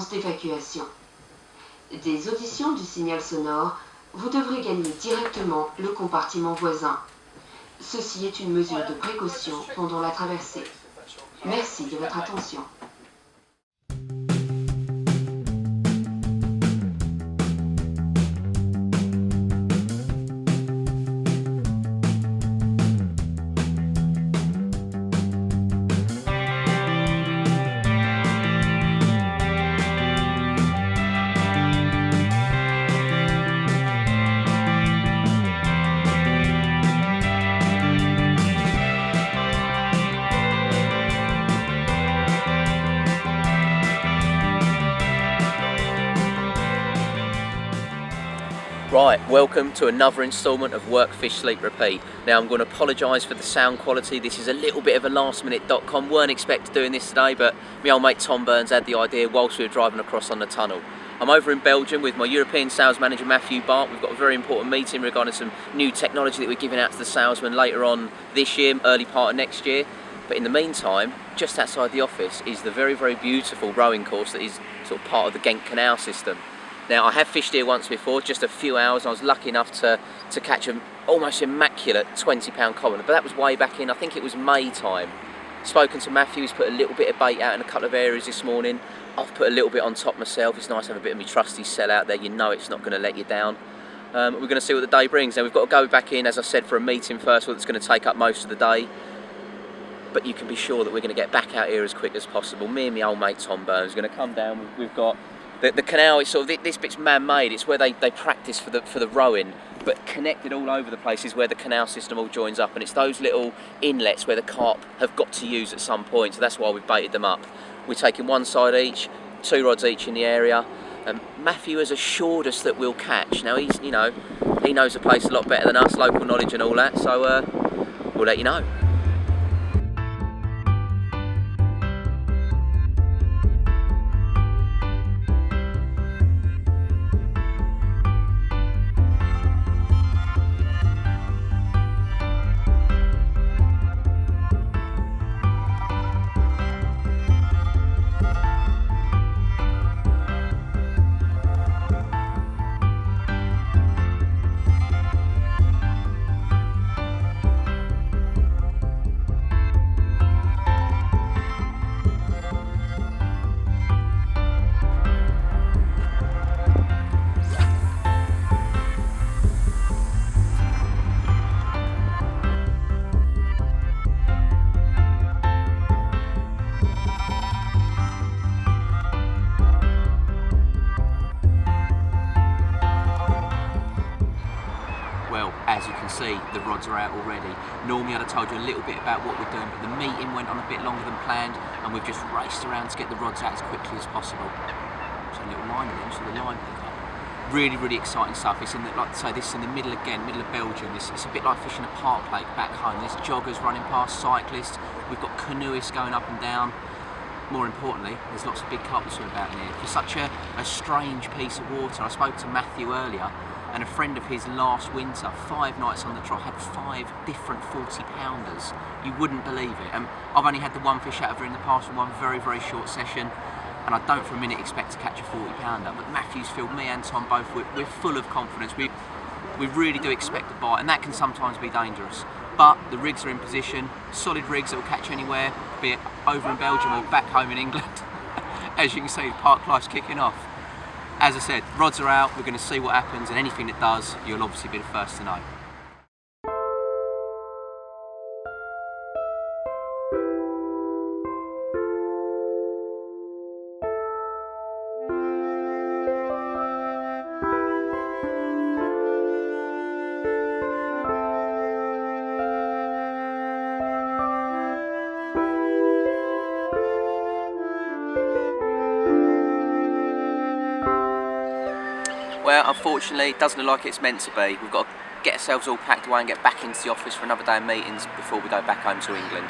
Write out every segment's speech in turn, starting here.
séquence d'évacuation. Des auditions du signal sonore, vous devrez gagner directement le compartiment voisin. Ceci est une mesure de précaution pendant la traversée. Merci de votre attention. Right, welcome to another instalment of Work, Fish, Sleep, Repeat. Now I'm going to apologise for the sound quality. This is a little bit of a last minute.com. Weren't expecting doing this today, but my old mate Tom Burns had the idea whilst we were driving across on the tunnel. I'm over in Belgium with my European sales manager Matthew Bart. We've got a very important meeting regarding some new technology that we're giving out to the salesmen later on this year, early part of next year. But in the meantime, just outside the office is the very, very beautiful rowing course that is sort of part of the Ghent Canal system. Now, I have fished here once before, just a few hours, and I was lucky enough to catch an almost immaculate 20-pound common, but that was way back in, I think it was May time. Spoken to Matthew, he's put a little bit of bait out in a couple of areas this morning. I've put a little bit on top myself. It's nice to have a bit of my trusty sell out there. You know it's not going to let you down. We're going to see what the day brings. Now, we've got to go back in, as I said, for a meeting first of all that's going to take up most of the day. But you can be sure that we're going to get back out here as quick as possible. Me and my old mate Tom Burns are going to come down. We've got the canal. Is sort of, this bit's man-made. It's where they practice for the rowing, but connected all over the place is where the canal system all joins up, and it's those little inlets where the carp have got to use at some point. So that's why we've baited them up. We're taking one side each, 2 rods each in the area. Matthew has assured us that we'll catch. Now he's, you know, he knows the place a lot better than us, local knowledge and all that. So we'll let you know. Well, as you can see, the rods are out already. Normally I'd have told you a little bit about what we're doing, but the meeting went on a bit longer than planned, and we've just raced around to get the rods out as quickly as possible. So a little line in, so the line pickup. Really, really exciting stuff. It's in the, like I say, this is in the middle again, middle of Belgium. It's a bit like fishing a park lake back home. There's joggers running past, cyclists. We've got canoeists going up and down. More importantly, there's lots of big carp swimming about in here. For such a strange piece of water, I spoke to Matthew earlier, and a friend of his last winter, 5 nights on the trot, had 5 different 40-pounders. You wouldn't believe it. I've only had the one fish out of here in the past from one very, very short session, and I don't for a minute expect to catch a 40-pounder, but Matthew's filled me and Tom both, we're full of confidence. We really do expect a bite, and that can sometimes be dangerous. But the rigs are in position, solid rigs that will catch anywhere, be it over in Belgium or back home in England. As you can see, park life's kicking off. As I said, rods are out, we're going to see what happens, and anything that does, you'll obviously be the first to know. Well, unfortunately, it doesn't look like it's meant to be. We've got to get ourselves all packed away and get back into the office for another day of meetings before we go back home to England.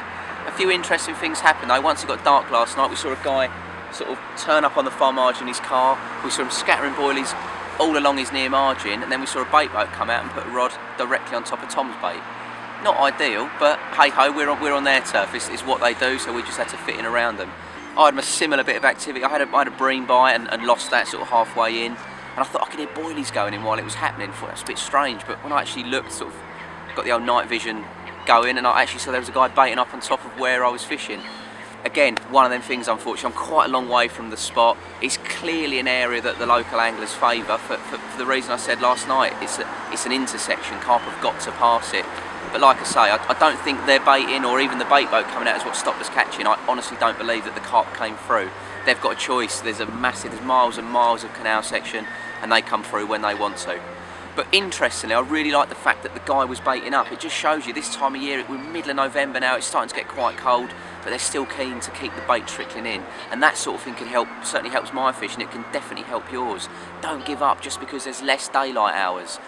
A few interesting things happened though. Once it got dark last night, we saw a guy sort of turn up on the far margin in his car. We saw him scattering boilies all along his near margin, and then we saw a bait boat come out and put a rod directly on top of Tom's bait. Not ideal, but hey ho, we're on their turf. It's what they do, so we just had to fit in around them. I had a similar bit of activity. I had a bream bite and lost that sort of halfway in. And I thought I could hear boilies going in while it was happening. I thought that's a bit strange, but when I actually looked, sort of got the old night vision going, and I actually saw there was a guy baiting up on top of where I was fishing. Again, one of them things, unfortunately. I'm quite a long way from the spot. It's clearly an area that the local anglers favour for the reason I said last night. It's an intersection. Carp have got to pass it. But like I say, I don't think their baiting or even the bait boat coming out is what stopped us catching. I honestly don't believe that the carp came through. They've got a choice. There's miles and miles of canal section, and they come through when they want to. But interestingly, I really like the fact that the guy was baiting up. It just shows you this time of year, we're middle of November now, it's starting to get quite cold, but they're still keen to keep the bait trickling in. And that sort of thing can help, certainly helps my fish, and it can definitely help yours. Don't give up just because there's less daylight hours.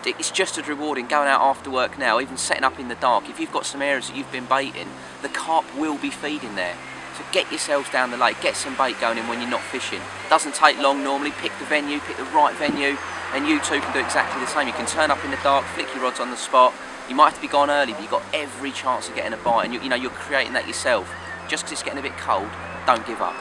It's just as rewarding going out after work now, even setting up in the dark. If you've got some areas that you've been baiting, the carp will be feeding there. So get yourselves down the lake, get some bait going in when you're not fishing. Doesn't take long normally, pick the venue, pick the right venue, and you too can do exactly the same. You can turn up in the dark, flick your rods on the spot. You might have to be gone early, but you've got every chance of getting a bite, and you know, you're creating that yourself. Just because it's getting a bit cold, don't give up.